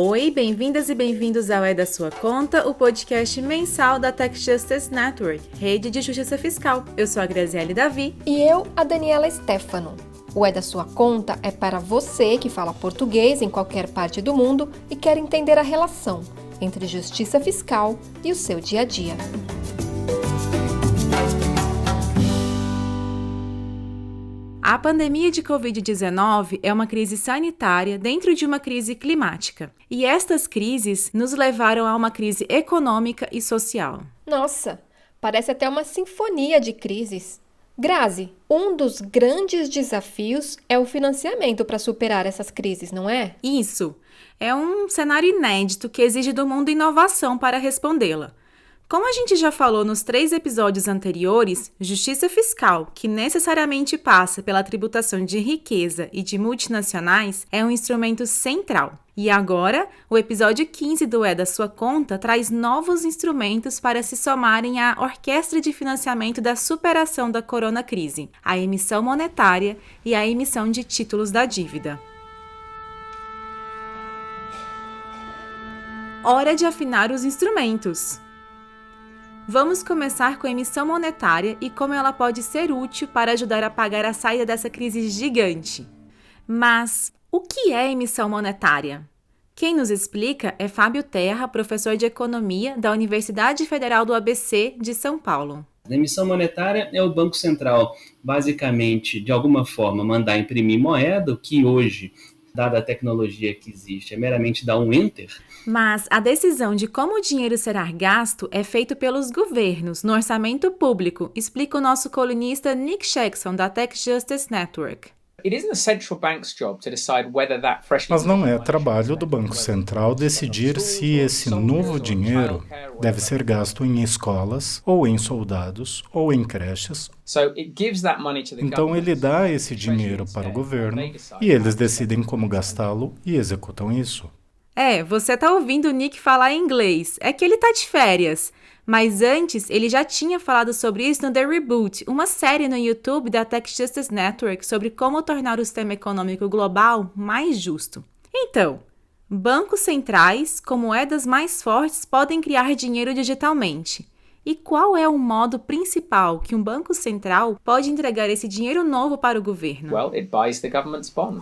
Oi, bem-vindas e bem-vindos ao É da Sua Conta, o podcast mensal da Tax Justice Network, rede de justiça fiscal. Eu sou a Graziele Davi. E eu, a Daniela Stefano. O É da Sua Conta é para você que fala português em qualquer parte do mundo e quer entender a relação entre justiça fiscal e o seu dia a dia. A pandemia de Covid-19 é uma crise sanitária dentro de uma crise climática. E estas crises nos levaram a uma crise econômica e social. Nossa, parece até uma sinfonia de crises. Grazi, um dos grandes desafios é o financiamento para superar essas crises, não é? Isso. É um cenário inédito que exige do mundo inovação para respondê-la. Como a gente já falou nos 3 episódios anteriores, justiça fiscal, que necessariamente passa pela tributação de riqueza e de multinacionais, é um instrumento central. E agora, o episódio 15 do É da Sua Conta traz novos instrumentos para se somarem à orquestra de financiamento da superação da coronacrise, a emissão monetária e a emissão de títulos da dívida. Hora de afinar os instrumentos! Vamos começar com a emissão monetária e como ela pode ser útil para ajudar a pagar a saída dessa crise gigante. Mas o que é emissão monetária? Quem nos explica é Fábio Terra, professor de Economia da Universidade Federal do ABC de São Paulo. A emissão monetária é o Banco Central, basicamente, de alguma forma, mandar imprimir moeda, o que hoje, dada a tecnologia que existe, é meramente dar um enter. Mas a decisão de como o dinheiro será gasto é feita pelos governos, no orçamento público, explica o nosso colunista Nick Jackson, da Tax Justice Network. Mas não é trabalho do Banco Central decidir se esse novo dinheiro deve ser gasto em escolas, ou em soldados, ou em creches. Então ele dá esse dinheiro para o governo e eles decidem como gastá-lo e executam isso. Você tá ouvindo o Nick falar em inglês. É que ele tá de férias. Mas antes, ele já tinha falado sobre isso no The Reboot, uma série no YouTube da Tax Justice Network sobre como tornar o sistema econômico global mais justo. Então, bancos centrais, com moedas mais fortes, podem criar dinheiro digitalmente. E qual é o modo principal que um banco central pode entregar esse dinheiro novo para o governo?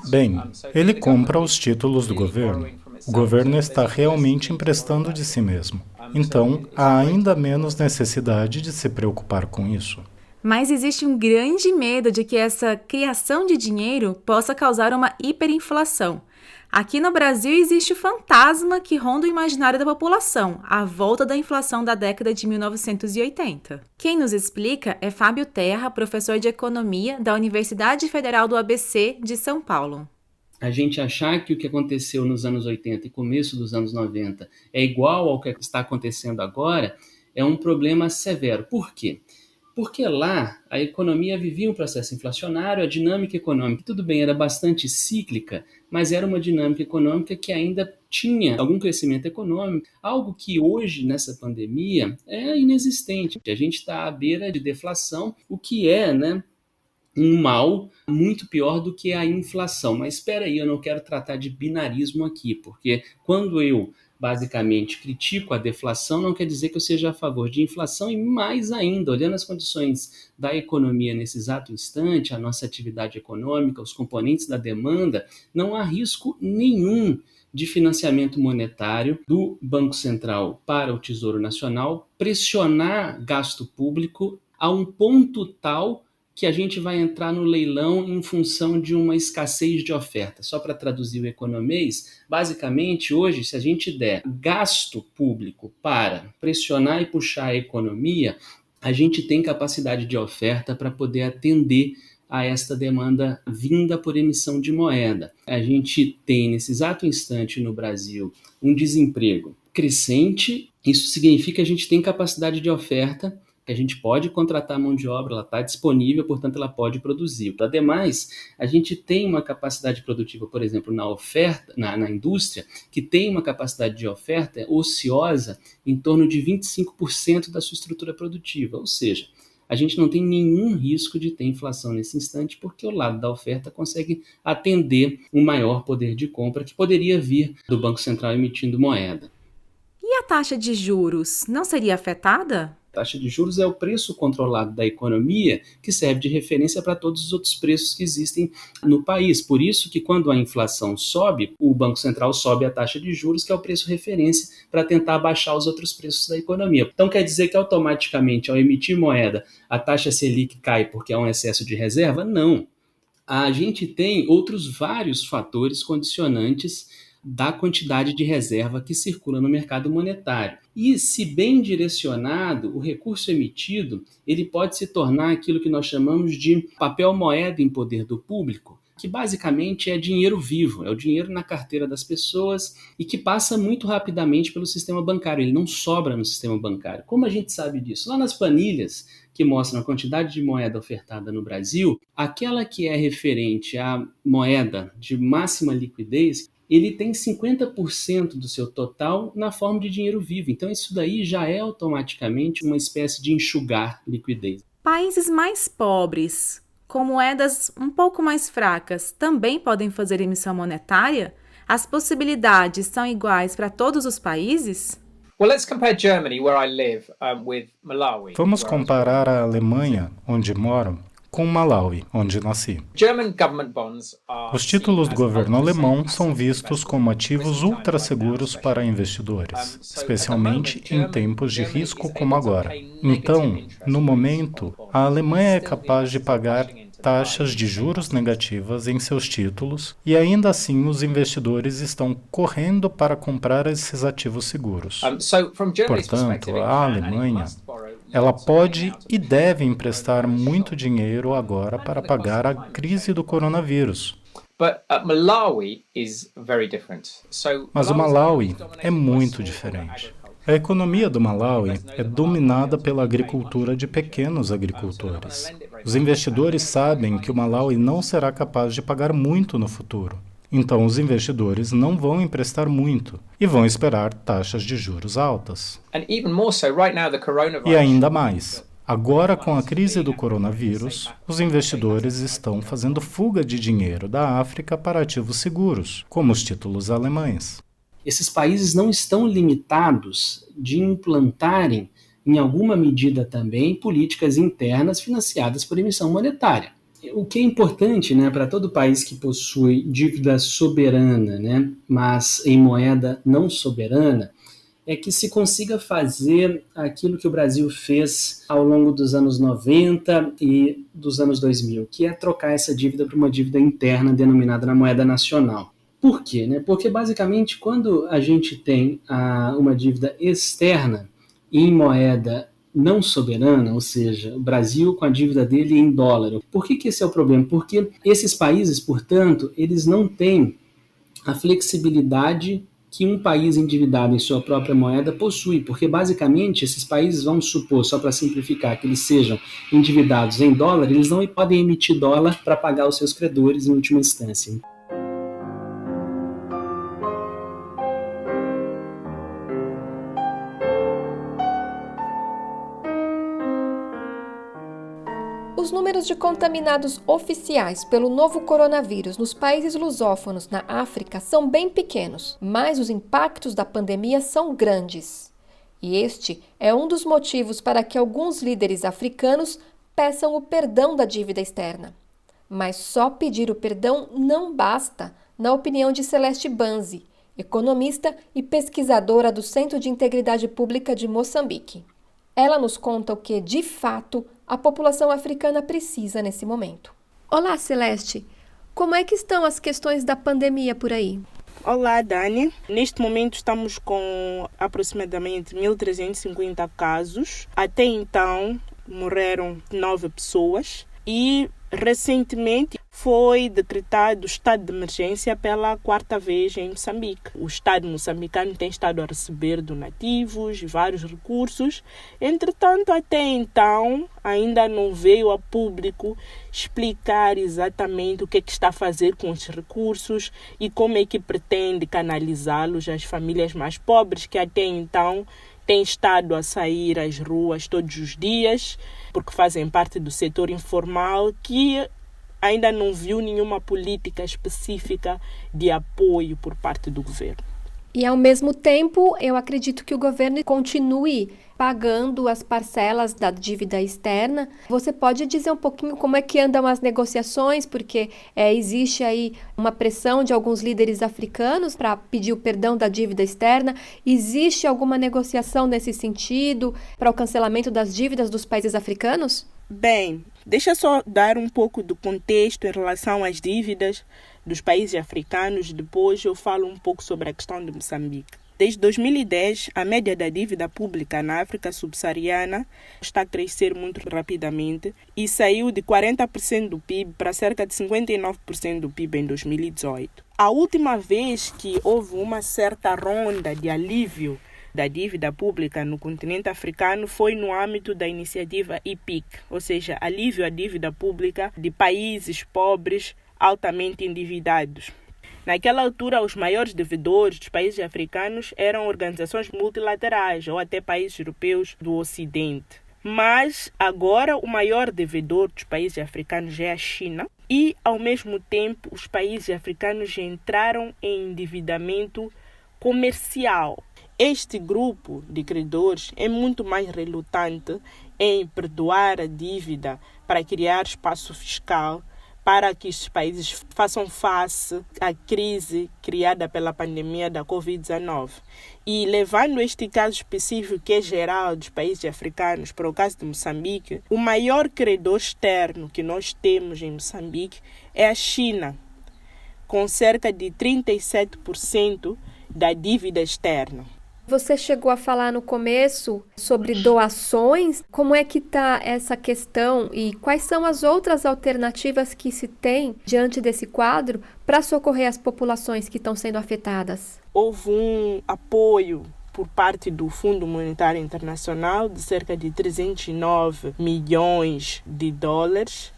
Bem, ele compra os títulos do governo. O governo está realmente emprestando de si mesmo. Então, há ainda menos necessidade de se preocupar com isso. Mas existe um grande medo de que essa criação de dinheiro possa causar uma hiperinflação. Aqui no Brasil existe o fantasma que ronda o imaginário da população, a volta da inflação da década de 1980. Quem nos explica é Fábio Terra, professor de Economia da Universidade Federal do ABC de São Paulo. A gente achar que o que aconteceu nos anos 80 e começo dos anos 90 é igual ao que está acontecendo agora é um problema severo. Por quê? Porque lá a economia vivia um processo inflacionário, a dinâmica econômica, tudo bem, era bastante cíclica, mas era uma dinâmica econômica que ainda tinha algum crescimento econômico, algo que hoje, nessa pandemia, é inexistente. A gente está à beira de deflação, o que é, um mal muito pior do que a inflação. Mas espera aí, eu não quero tratar de binarismo aqui, porque quando eu basicamente critico a deflação, não quer dizer que eu seja a favor de inflação, e mais ainda, olhando as condições da economia nesse exato instante, a nossa atividade econômica, os componentes da demanda, não há risco nenhum de financiamento monetário do Banco Central para o Tesouro Nacional pressionar gasto público a um ponto tal que a gente vai entrar no leilão em função de uma escassez de oferta. Só para traduzir o economês, basicamente hoje, se a gente der gasto público para pressionar e puxar a economia, a gente tem capacidade de oferta para poder atender a esta demanda vinda por emissão de moeda. A gente tem, nesse exato instante no Brasil, um desemprego crescente. Isso significa que a gente tem capacidade de oferta, que a gente pode contratar mão de obra, ela está disponível, portanto ela pode produzir. Ademais, a gente tem uma capacidade produtiva, por exemplo, na oferta, na indústria, que tem uma capacidade de oferta ociosa em torno de 25% da sua estrutura produtiva, ou seja, a gente não tem nenhum risco de ter inflação nesse instante, porque o lado da oferta consegue atender um maior poder de compra que poderia vir do Banco Central emitindo moeda. E a taxa de juros não seria afetada? A taxa de juros é o preço controlado da economia que serve de referência para todos os outros preços que existem no país. Por isso que quando a inflação sobe, o Banco Central sobe a taxa de juros, que é o preço referência, para tentar abaixar os outros preços da economia. Então quer dizer que automaticamente, ao emitir moeda, a taxa Selic cai porque há um excesso de reserva? Não. A gente tem outros vários fatores condicionantes da quantidade de reserva que circula no mercado monetário. E, se bem direcionado, o recurso emitido ele pode se tornar aquilo que nós chamamos de papel moeda em poder do público, que basicamente é dinheiro vivo, é o dinheiro na carteira das pessoas e que passa muito rapidamente pelo sistema bancário, ele não sobra no sistema bancário. Como a gente sabe disso? Lá nas planilhas que mostram a quantidade de moeda ofertada no Brasil, aquela que é referente à moeda de máxima liquidez, ele tem 50% do seu total na forma de dinheiro vivo. Então isso daí já é automaticamente uma espécie de enxugar liquidez. Países mais pobres, com moedas um pouco mais fracas, também podem fazer emissão monetária? As possibilidades são iguais para todos os países? Vamos comparar a Alemanha, onde moro, com Malawi, onde nasci. Os títulos do governo alemão são vistos como ativos ultra seguros para investidores, especialmente em tempos de risco como agora. Então, no momento, a Alemanha é capaz de pagar taxas de juros negativas em seus títulos e ainda assim os investidores estão correndo para comprar esses ativos seguros. Portanto, a Alemanha ela pode e deve emprestar muito dinheiro agora para pagar a crise do coronavírus. Mas o Malawi é muito diferente. A economia do Malawi é dominada pela agricultura de pequenos agricultores. Os investidores sabem que o Malawi não será capaz de pagar muito no futuro. Então, os investidores não vão emprestar muito e vão esperar taxas de juros altas. E ainda mais, agora com a crise do coronavírus, os investidores estão fazendo fuga de dinheiro da África para ativos seguros, como os títulos alemães. Esses países não estão limitados de implantarem, em alguma medida também, políticas internas financiadas por emissão monetária. O que é importante, para todo país que possui dívida soberana, mas em moeda não soberana, é que se consiga fazer aquilo que o Brasil fez ao longo dos anos 90 e dos anos 2000, que é trocar essa dívida por uma dívida interna denominada na moeda nacional. Por quê? Porque, basicamente, quando a gente tem uma dívida externa em moeda não soberana, ou seja, o Brasil com a dívida dele em dólar. Por que esse é o problema? Porque esses países, portanto, eles não têm a flexibilidade que um país endividado em sua própria moeda possui, porque basicamente esses países, vamos supor, só para simplificar, que eles sejam endividados em dólar, eles não podem emitir dólar para pagar os seus credores em última instância. Os números de contaminados oficiais pelo novo coronavírus nos países lusófonos na África são bem pequenos, mas os impactos da pandemia são grandes. E este é um dos motivos para que alguns líderes africanos peçam o perdão da dívida externa. Mas só pedir o perdão não basta, na opinião de Celeste Banzi, economista e pesquisadora do Centro de Integridade Pública de Moçambique. Ela nos conta o que, de fato, a população africana precisa nesse momento. Olá, Celeste. Como é que estão as questões da pandemia por aí? Olá, Dani. Neste momento estamos com aproximadamente 1.350 casos. Até então, morreram 9 pessoas e recentemente foi decretado o estado de emergência pela 4ª vez em Moçambique. O Estado moçambicano tem estado a receber donativos e vários recursos. Entretanto, até então, ainda não veio a público explicar exatamente o que está a fazer com esses recursos e como é que pretende canalizá-los às famílias mais pobres que até então têm estado a sair às ruas todos os dias, porque fazem parte do setor informal, que ainda não viu nenhuma política específica de apoio por parte do governo. E, ao mesmo tempo, eu acredito que o governo continue pagando as parcelas da dívida externa. Você pode dizer um pouquinho como é que andam as negociações? Porque existe aí uma pressão de alguns líderes africanos para pedir o perdão da dívida externa. Existe alguma negociação nesse sentido para o cancelamento das dívidas dos países africanos? Bem, deixa só dar um pouco do contexto em relação às dívidas dos países africanos, depois eu falo um pouco sobre a questão de Moçambique. Desde 2010, a média da dívida pública na África subsaariana está a crescer muito rapidamente e saiu de 40% do PIB para cerca de 59% do PIB em 2018. A última vez que houve uma certa ronda de alívio da dívida pública no continente africano foi no âmbito da iniciativa IPIC, ou seja, alívio à dívida pública de países pobres altamente endividados. Naquela altura, os maiores devedores dos países africanos eram organizações multilaterais ou até países europeus do Ocidente. Mas agora o maior devedor dos países africanos é a China e, ao mesmo tempo, os países africanos entraram em endividamento comercial. Este grupo de credores é muito mais relutante em perdoar a dívida para criar espaço fiscal para que os países façam face à crise criada pela pandemia da Covid-19. E levando este caso específico, que é geral dos países africanos, para o caso de Moçambique, o maior credor externo que nós temos em Moçambique é a China, com cerca de 37% da dívida externa. Você chegou a falar no começo sobre doações. Como é que está essa questão e quais são as outras alternativas que se tem diante desse quadro para socorrer as populações que estão sendo afetadas? Houve um apoio por parte do Fundo Monetário Internacional de cerca de 309 milhões de dólares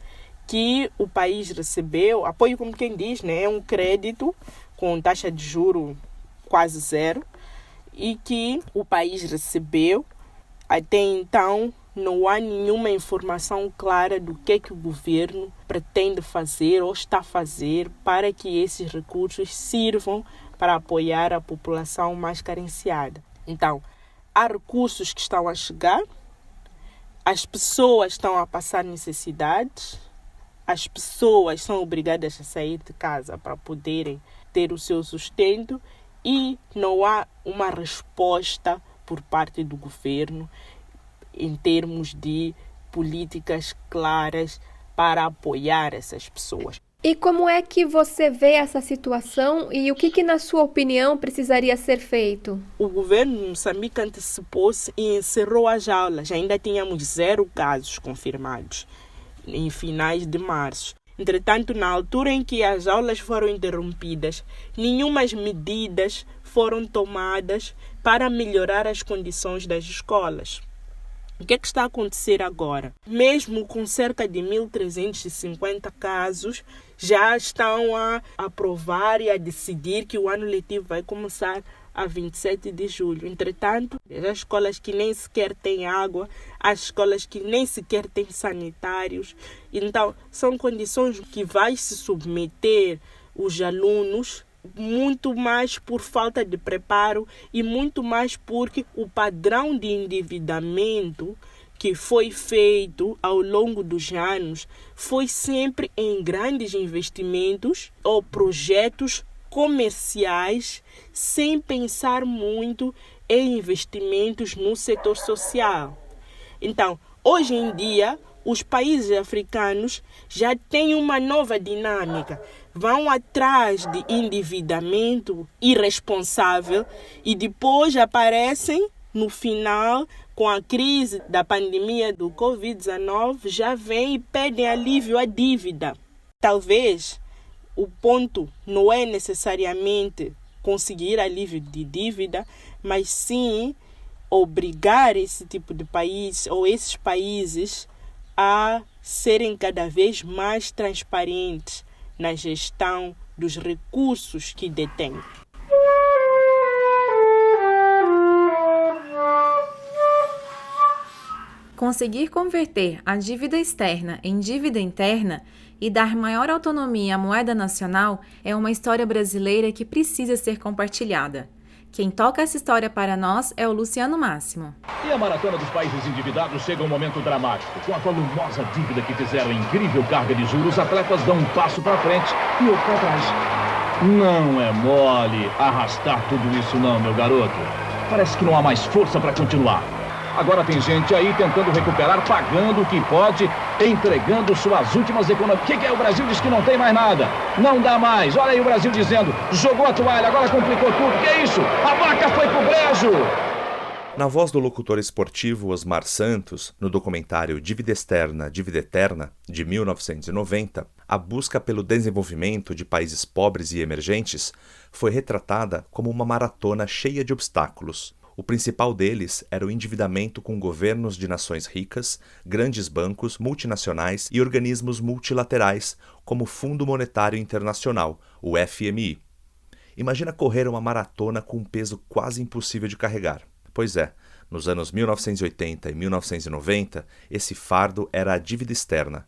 que o país recebeu. Apoio, como quem diz, né? É um crédito com taxa de juro quase zero, e que o país recebeu. Até então, não há nenhuma informação clara do que o governo pretende fazer ou está a fazer para que esses recursos sirvam para apoiar a população mais carenciada. Então, há recursos que estão a chegar, as pessoas estão a passar necessidades, as pessoas são obrigadas a sair de casa para poderem ter o seu sustento, e não há uma resposta por parte do governo em termos de políticas claras para apoiar essas pessoas. E como é que você vê essa situação e o que na sua opinião, precisaria ser feito? O governo de Moçambique antecipou-se e encerrou as aulas. Ainda tínhamos 0 casos confirmados em finais de março. Entretanto, na altura em que as aulas foram interrompidas, nenhumas medidas foram tomadas para melhorar as condições das escolas. O que está a acontecer agora? Mesmo com cerca de 1.350 casos, já estão a aprovar e a decidir que o ano letivo vai começar a 27 de julho. Entretanto, as escolas que nem sequer têm água, as escolas que nem sequer têm sanitários. Então, são condições que vai se submeter os alunos, muito mais por falta de preparo e muito mais porque o padrão de endividamento que foi feito ao longo dos anos foi sempre em grandes investimentos ou projetos comerciais, sem pensar muito em investimentos no setor social. Então, hoje em dia, os países africanos já têm uma nova dinâmica. Vão atrás de endividamento irresponsável e depois aparecem no final, com a crise da pandemia do Covid-19, já vêm e pedem alívio à dívida. Talvez o ponto não é necessariamente conseguir alívio de dívida, mas sim obrigar esse tipo de país ou esses países a serem cada vez mais transparentes na gestão dos recursos que detêm. Conseguir converter a dívida externa em dívida interna e dar maior autonomia à moeda nacional é uma história brasileira que precisa ser compartilhada. Quem toca essa história para nós é o Luciano Máximo. E a maratona dos países endividados chega a um momento dramático. Com a volumosa dívida que fizeram incrível carga de juros, os atletas dão um passo para frente e outro para trás. Não é mole arrastar tudo isso não, meu garoto. Parece que não há mais força para continuar. Agora tem gente aí tentando recuperar, pagando o que pode, entregando suas últimas economias. O que é? O Brasil diz que não tem mais nada. Não dá mais. Olha aí o Brasil dizendo, jogou a toalha, agora complicou tudo. Que é isso? A vaca foi pro brejo! Na voz do locutor esportivo Osmar Santos, no documentário Dívida Externa, Dívida Eterna, de 1990, a busca pelo desenvolvimento de países pobres e emergentes foi retratada como uma maratona cheia de obstáculos. O principal deles era o endividamento com governos de nações ricas, grandes bancos, multinacionais e organismos multilaterais, como o Fundo Monetário Internacional, o FMI. Imagina correr uma maratona com um peso quase impossível de carregar. Pois é, nos anos 1980 e 1990, esse fardo era a dívida externa.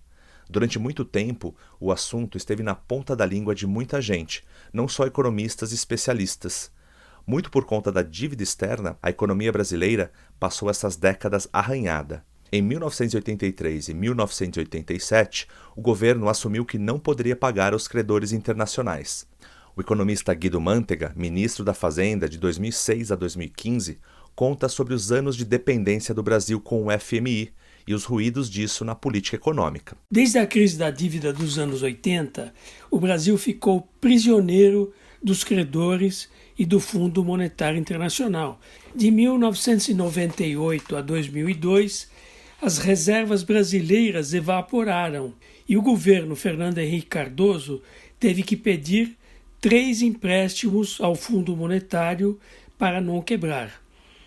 Durante muito tempo, o assunto esteve na ponta da língua de muita gente, não só economistas e especialistas. Muito por conta da dívida externa, a economia brasileira passou essas décadas arranhada. Em 1983 e 1987, o governo assumiu que não poderia pagar aos credores internacionais. O economista Guido Mantega, ministro da Fazenda de 2006 a 2015, conta sobre os anos de dependência do Brasil com o FMI e os ruídos disso na política econômica. Desde a crise da dívida dos anos 80, o Brasil ficou prisioneiro dos credores e do Fundo Monetário Internacional. De 1998 a 2002, as reservas brasileiras evaporaram e o governo Fernando Henrique Cardoso teve que pedir 3 empréstimos ao Fundo Monetário para não quebrar.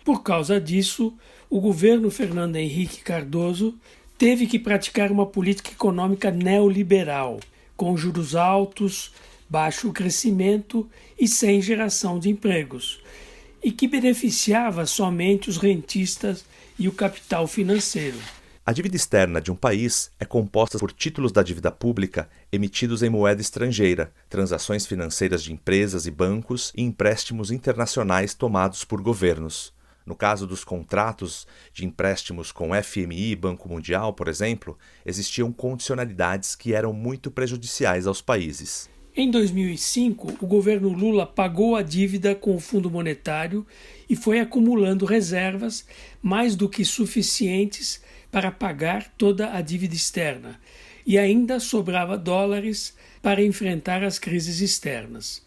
Por causa disso, o governo Fernando Henrique Cardoso teve que praticar uma política econômica neoliberal, com juros altos, baixo crescimento e sem geração de empregos, e que beneficiava somente os rentistas e o capital financeiro. A dívida externa de um país é composta por títulos da dívida pública emitidos em moeda estrangeira, transações financeiras de empresas e bancos e empréstimos internacionais tomados por governos. No caso dos contratos de empréstimos com FMI e Banco Mundial, por exemplo, existiam condicionalidades que eram muito prejudiciais aos países. Em 2005, o governo Lula pagou a dívida com o Fundo Monetário e foi acumulando reservas mais do que suficientes para pagar toda a dívida externa, e ainda sobrava dólares para enfrentar as crises externas.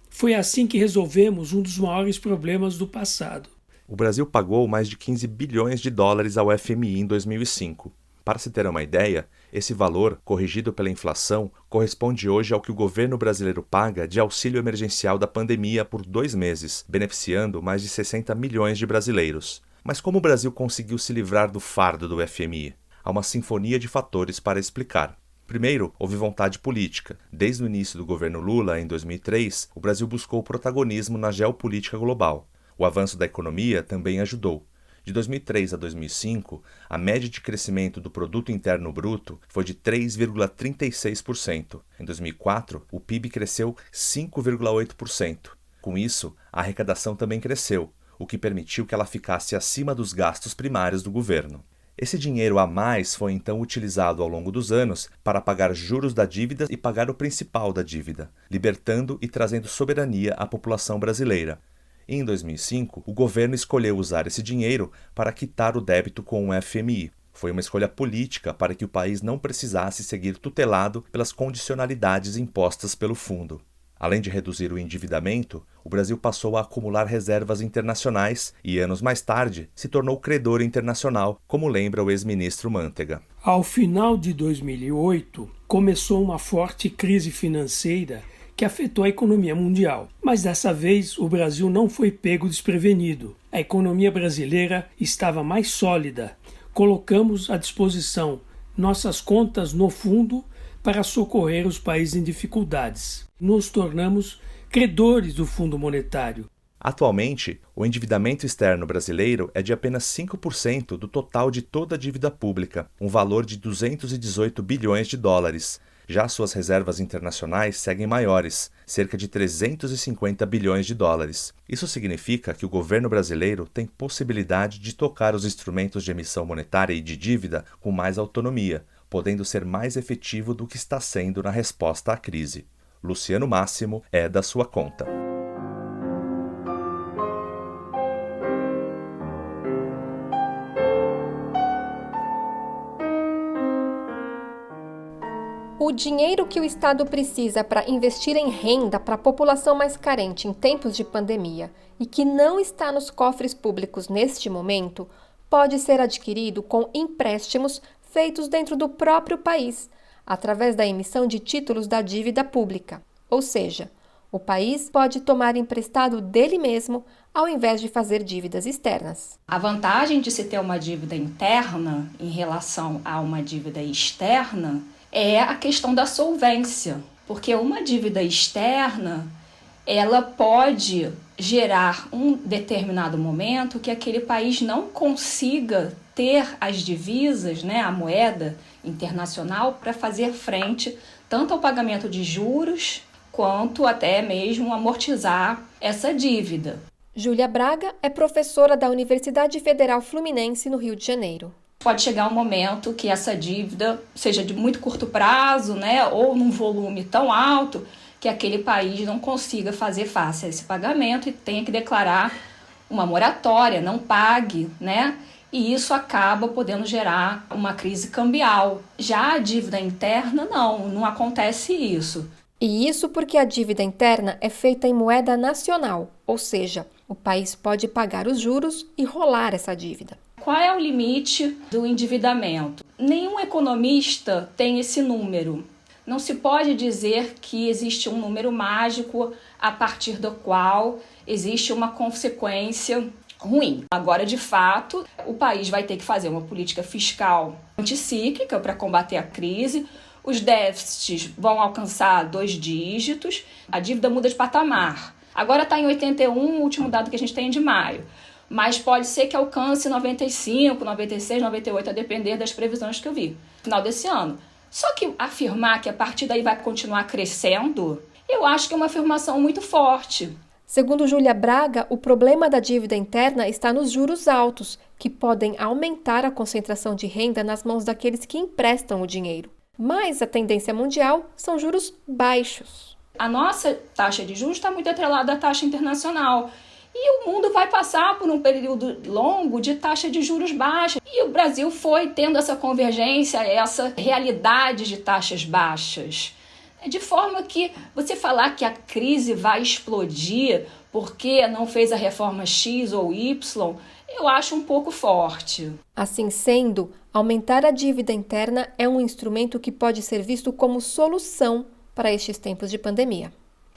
Foi assim que resolvemos um dos maiores problemas do passado. O Brasil pagou mais de 15 bilhões de dólares ao FMI em 2005. Para se ter uma ideia, esse valor, corrigido pela inflação, corresponde hoje ao que o governo brasileiro paga de auxílio emergencial da pandemia por 2 meses, beneficiando mais de 60 milhões de brasileiros. Mas como o Brasil conseguiu se livrar do fardo do FMI? Há uma sinfonia de fatores para explicar. Primeiro, houve vontade política. Desde o início do governo Lula, em 2003, o Brasil buscou protagonismo na geopolítica global. O avanço da economia também ajudou. De 2003 a 2005, a média de crescimento do Produto Interno Bruto foi de 3,36%. Em 2004, o PIB cresceu 5,8%. Com isso, a arrecadação também cresceu, o que permitiu que ela ficasse acima dos gastos primários do governo. Esse dinheiro a mais foi então utilizado ao longo dos anos para pagar juros da dívida e pagar o principal da dívida, libertando e trazendo soberania à população brasileira. Em 2005, o governo escolheu usar esse dinheiro para quitar o débito com o FMI. Foi uma escolha política para que o país não precisasse seguir tutelado pelas condicionalidades impostas pelo fundo. Além de reduzir o endividamento, o Brasil passou a acumular reservas internacionais e, anos mais tarde, se tornou credor internacional, como lembra o ex-ministro Mantega. Ao final de 2008, começou uma forte crise financeira que afetou a economia mundial. Mas dessa vez o Brasil não foi pego desprevenido. A economia brasileira estava mais sólida. Colocamos à disposição nossas contas no fundo para socorrer os países em dificuldades. Nos tornamos credores do Fundo Monetário. Atualmente, o endividamento externo brasileiro é de apenas 5% do total de toda a dívida pública, um valor de 218 bilhões de dólares. Já suas reservas internacionais seguem maiores, cerca de 350 bilhões de dólares. Isso significa que o governo brasileiro tem possibilidade de tocar os instrumentos de emissão monetária e de dívida com mais autonomia, podendo ser mais efetivo do que está sendo na resposta à crise. Luciano Máximo é da sua conta. O dinheiro que o Estado precisa para investir em renda para a população mais carente em tempos de pandemia e que não está nos cofres públicos neste momento, pode ser adquirido com empréstimos feitos dentro do próprio país, através da emissão de títulos da dívida pública. Ou seja, o país pode tomar emprestado dele mesmo ao invés de fazer dívidas externas. A vantagem de se ter uma dívida interna em relação a uma dívida externa é a questão da solvência, porque uma dívida externa, ela pode gerar um determinado momento que aquele país não consiga ter as divisas, a moeda internacional, para fazer frente tanto ao pagamento de juros, quanto até mesmo amortizar essa dívida. Júlia Braga é professora da Universidade Federal Fluminense, no Rio de Janeiro. Pode chegar um momento que essa dívida seja de muito curto prazo, ou num volume tão alto que aquele país não consiga fazer face a esse pagamento e tenha que declarar uma moratória, não pague, E isso acaba podendo gerar uma crise cambial. Já a dívida interna, não acontece isso. E isso porque a dívida interna é feita em moeda nacional, ou seja, o país pode pagar os juros e rolar essa dívida. Qual é o limite do endividamento? Nenhum economista tem esse número. Não se pode dizer que existe um número mágico a partir do qual existe uma consequência ruim. Agora, de fato, o país vai ter que fazer uma política fiscal anticíclica para combater a crise. Os déficits vão alcançar 2 dígitos, a dívida muda de patamar. Agora está em 81, o último dado que a gente tem é de maio. Mas pode ser que alcance 95, 96, 98, a depender das previsões que eu vi no final desse ano. Só que afirmar que a partir daí vai continuar crescendo, eu acho que é uma afirmação muito forte. Segundo Júlia Braga, o problema da dívida interna está nos juros altos, que podem aumentar a concentração de renda nas mãos daqueles que emprestam o dinheiro. Mas a tendência mundial são juros baixos. A nossa taxa de juros está muito atrelada à taxa internacional. E o mundo vai passar por um período longo de taxa de juros baixa. E o Brasil foi tendo essa convergência, essa realidade de taxas baixas. De forma que você falar que a crise vai explodir porque não fez a reforma X ou Y, eu acho um pouco forte. Assim sendo, aumentar a dívida interna é um instrumento que pode ser visto como solução para estes tempos de pandemia.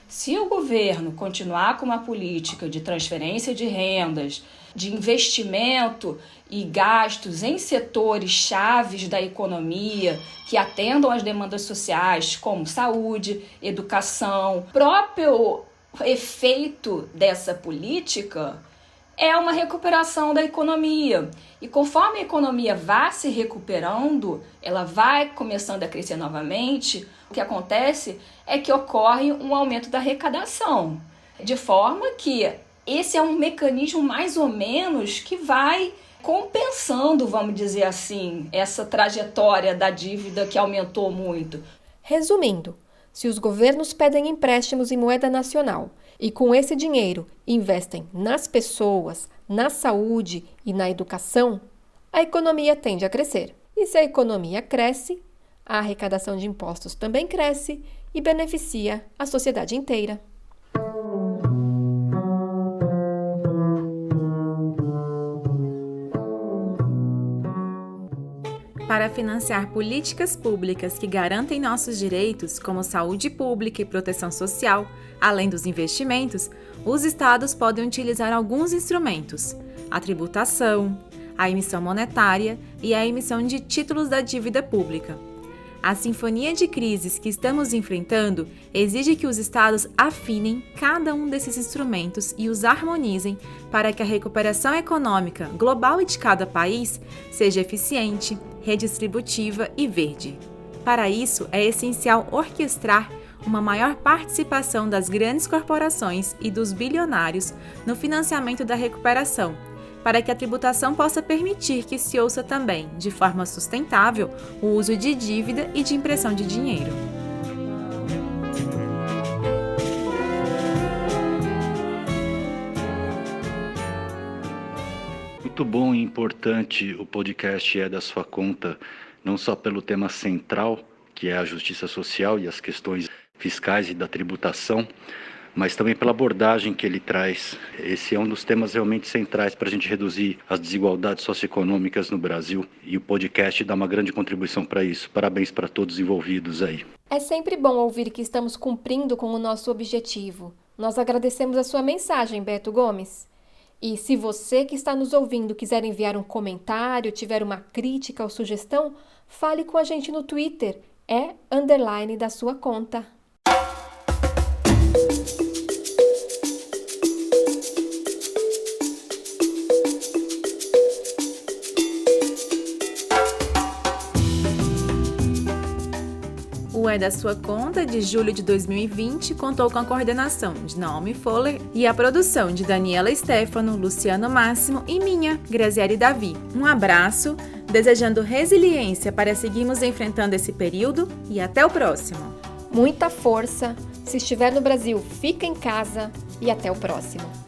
Se o governo continuar com uma política de transferência de rendas, de investimento e gastos em setores chaves da economia que atendam às demandas sociais, como saúde, educação, o próprio efeito dessa política é uma recuperação da economia. E conforme a economia vai se recuperando, ela vai começando a crescer novamente, o que acontece é que ocorre um aumento da arrecadação. De forma que esse é um mecanismo mais ou menos que vai compensando, vamos dizer assim, essa trajetória da dívida que aumentou muito. Resumindo, se os governos pedem empréstimos em moeda nacional e com esse dinheiro investem nas pessoas, na saúde e na educação, a economia tende a crescer. E se a economia cresce, a arrecadação de impostos também cresce e beneficia a sociedade inteira. Para financiar políticas públicas que garantem nossos direitos, como saúde pública e proteção social, além dos investimentos, os estados podem utilizar alguns instrumentos: a tributação, a emissão monetária e a emissão de títulos da dívida pública. A sinfonia de crises que estamos enfrentando exige que os estados afinem cada um desses instrumentos e os harmonizem para que a recuperação econômica global e de cada país seja eficiente, redistributiva e verde. Para isso, é essencial orquestrar uma maior participação das grandes corporações e dos bilionários no financiamento da recuperação, para que a tributação possa permitir que se ouça também, de forma sustentável, o uso de dívida e de impressão de dinheiro. Muito bom e importante o podcast É da Sua Conta, não só pelo tema central, que é a justiça social e as questões fiscais e da tributação, mas também pela abordagem que ele traz. Esse é um dos temas realmente centrais para a gente reduzir as desigualdades socioeconômicas no Brasil, e o podcast dá uma grande contribuição para isso. Parabéns para todos envolvidos aí. É sempre bom ouvir que estamos cumprindo com o nosso objetivo. Nós agradecemos a sua mensagem, Beto Gomes. E se você que está nos ouvindo quiser enviar um comentário, tiver uma crítica ou sugestão, fale com a gente no Twitter, da sua conta. O É da Sua Conta, de julho de 2020, contou com a coordenação de Naomi Fowler e a produção de Daniela Stefano, Luciano Máximo e minha, Graziele Davi. Um abraço, desejando resiliência para seguirmos enfrentando esse período e até o próximo. Muita força, se estiver no Brasil, fica em casa e até o próximo.